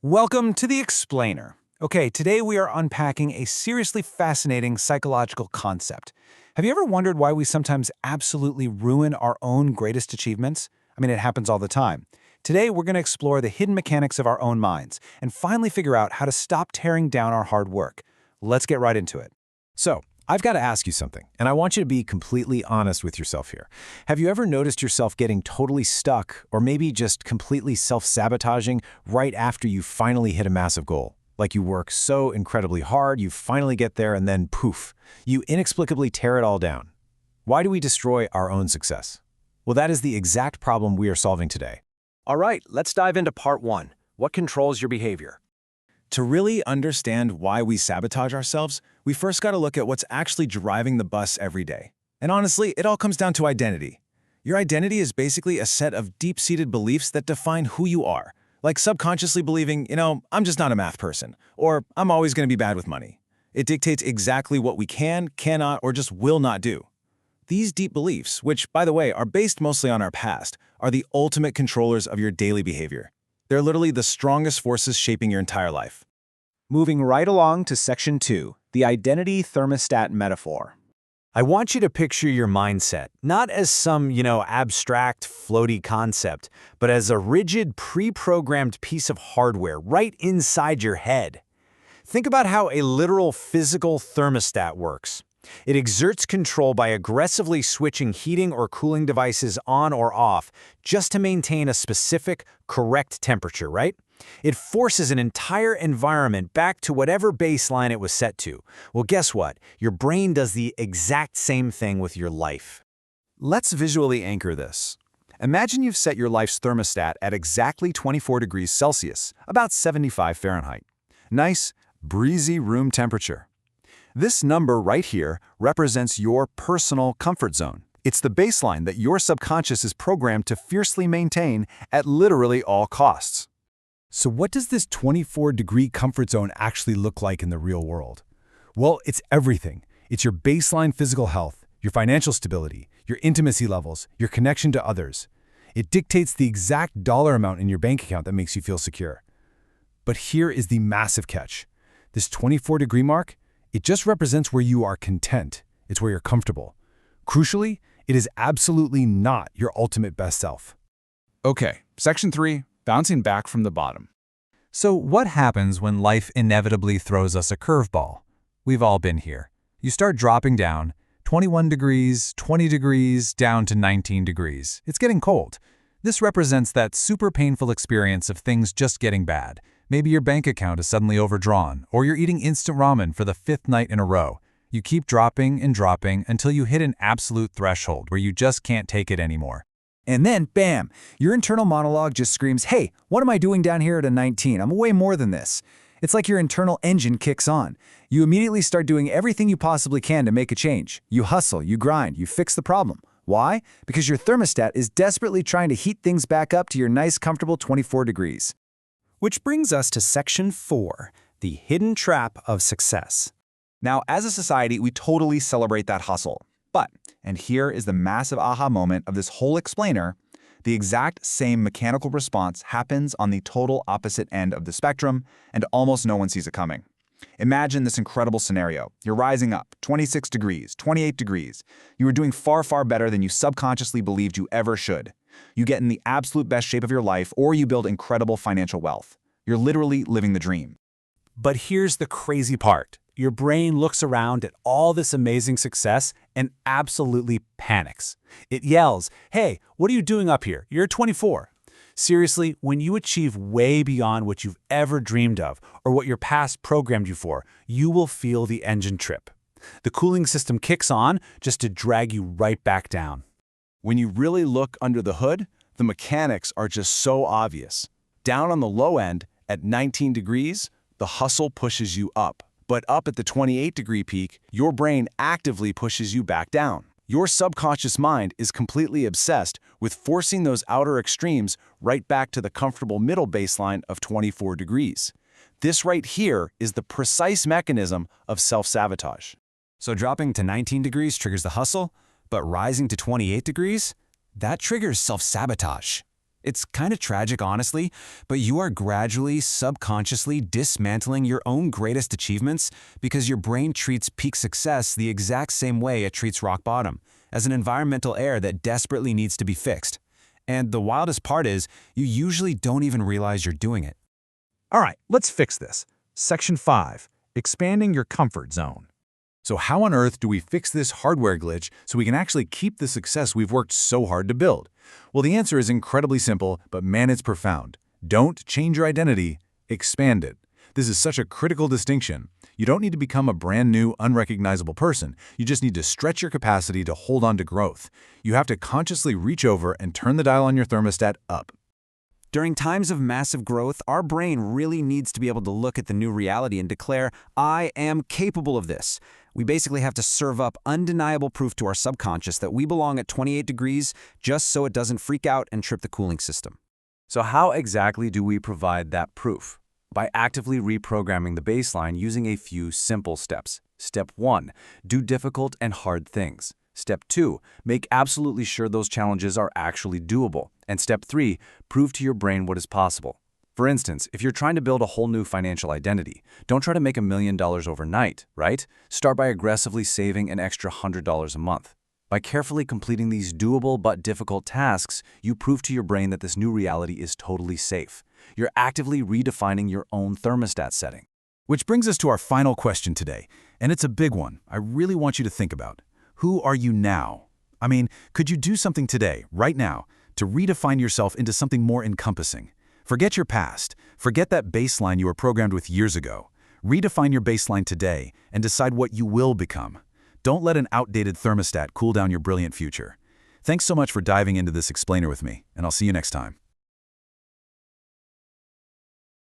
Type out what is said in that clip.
Welcome to the Explainer. Okay, today we are unpacking a seriously fascinating psychological concept. Have you ever wondered why we sometimes absolutely ruin our own greatest achievements? I mean, it happens all the time. Today we're going to explore the hidden mechanics of our own minds and finally figure out how to stop tearing down our hard work. Let's get right into it. So, I've got to ask you something, and I want you to be completely honest with yourself here. Have you ever noticed yourself getting totally stuck, or maybe just completely self-sabotaging right after you finally hit a massive goal? Like you work so incredibly hard, you finally get there, and then poof, you inexplicably tear it all down. Why do we destroy our own success? Well, that is the exact problem we are solving today. All right, let's dive into part one. What controls your behavior? To really understand why we sabotage ourselves, we first got to look at what's actually driving the bus every day. And honestly, it all comes down to identity. Your identity is basically a set of deep-seated beliefs that define who you are, like subconsciously believing, I'm just not a math person, or I'm always going to be bad with money. It dictates exactly what we can, cannot, or just will not do. These deep beliefs, which, by the way, are based mostly on our past, are the ultimate controllers of your daily behavior. They're literally the strongest forces shaping your entire life. Moving right along to section 2, the identity thermostat metaphor. I want you to picture your mindset, not as some, abstract, floaty concept, but as a rigid, pre-programmed piece of hardware right inside your head. Think about how a literal physical thermostat works. It exerts control by aggressively switching heating or cooling devices on or off just to maintain a specific, correct temperature, right? It forces an entire environment back to whatever baseline it was set to. Well, guess what? Your brain does the exact same thing with your life. Let's visually anchor this. Imagine you've set your life's thermostat at exactly 24 degrees Celsius, about 75 Fahrenheit. Nice, breezy room temperature. This number right here represents your personal comfort zone. It's the baseline that your subconscious is programmed to fiercely maintain at literally all costs. So what does this 24-degree comfort zone actually look like in the real world? Well, it's everything. It's your baseline physical health, your financial stability, your intimacy levels, your connection to others. It dictates the exact dollar amount in your bank account that makes you feel secure. But here is the massive catch. This 24-degree mark, it just represents where you are content. It's where you're comfortable. Crucially, it is absolutely not your ultimate best self. Okay, section 3, bouncing back from the bottom. So what happens when life inevitably throws us a curveball? We've all been here. You start dropping down, 21 degrees, 20 degrees, down to 19 degrees. It's getting cold. This represents that super painful experience of things just getting bad. Maybe your bank account is suddenly overdrawn, or you're eating instant ramen for the 5th night in a row. You keep dropping and dropping until you hit an absolute threshold where you just can't take it anymore. And then, bam, your internal monologue just screams, hey, what am I doing down here at a 19? I'm way more than this. It's like your internal engine kicks on. You immediately start doing everything you possibly can to make a change. You hustle, you grind, you fix the problem. Why? Because your thermostat is desperately trying to heat things back up to your nice, comfortable 24 degrees. Which brings us to section 4, the hidden trap of success. Now, as a society, we totally celebrate that hustle. But, and here is the massive aha moment of this whole explainer, the exact same mechanical response happens on the total opposite end of the spectrum, and almost no one sees it coming. Imagine this incredible scenario. You're rising up, 26 degrees, 28 degrees. You are doing far, far better than you subconsciously believed you ever should. You get in the absolute best shape of your life, or you build incredible financial wealth. You're literally living the dream. But here's the crazy part. Your brain looks around at all this amazing success and absolutely panics. It yells, hey, what are you doing up here? You're 24. Seriously, when you achieve way beyond what you've ever dreamed of or what your past programmed you for, you will feel the engine trip. The cooling system kicks on just to drag you right back down. When you really look under the hood, the mechanics are just so obvious. Down on the low end, at 19 degrees, the hustle pushes you up. But up at the 28-degree peak, your brain actively pushes you back down. Your subconscious mind is completely obsessed with forcing those outer extremes right back to the comfortable middle baseline of 24 degrees. This right here is the precise mechanism of self-sabotage. So dropping to 19 degrees triggers the hustle, but rising to 28 degrees? That triggers self-sabotage. It's kind of tragic, honestly, but you are gradually, subconsciously dismantling your own greatest achievements because your brain treats peak success the exact same way it treats rock bottom, as an environmental error that desperately needs to be fixed. And the wildest part is, you usually don't even realize you're doing it. All right, let's fix this. Section 5. Expanding your comfort zone. So how on earth do we fix this hardware glitch so we can actually keep the success we've worked so hard to build? Well, the answer is incredibly simple, but man, it's profound. Don't change your identity, expand it. This is such a critical distinction. You don't need to become a brand new, unrecognizable person. You just need to stretch your capacity to hold on to growth. You have to consciously reach over and turn the dial on your thermostat up. During times of massive growth, our brain really needs to be able to look at the new reality and declare, I am capable of this. We basically have to serve up undeniable proof to our subconscious that we belong at 28 degrees just so it doesn't freak out and trip the cooling system. So how exactly do we provide that proof? By actively reprogramming the baseline using a few simple steps. Step 1. Do difficult and hard things. Step 2. Make absolutely sure those challenges are actually doable. And Step 3. Prove to your brain what is possible. For instance, if you're trying to build a whole new financial identity, don't try to make $1 million overnight, right? Start by aggressively saving an extra $100 a month. By carefully completing these doable but difficult tasks, you prove to your brain that this new reality is totally safe. You're actively redefining your own thermostat setting. Which brings us to our final question today, and it's a big one I really want you to think about. Who are you now? I mean, could you do something today, right now, to redefine yourself into something more encompassing? Forget your past. Forget that baseline you were programmed with years ago. Redefine your baseline today and decide what you will become. Don't let an outdated thermostat cool down your brilliant future. Thanks so much for diving into this explainer with me, and I'll see you next time.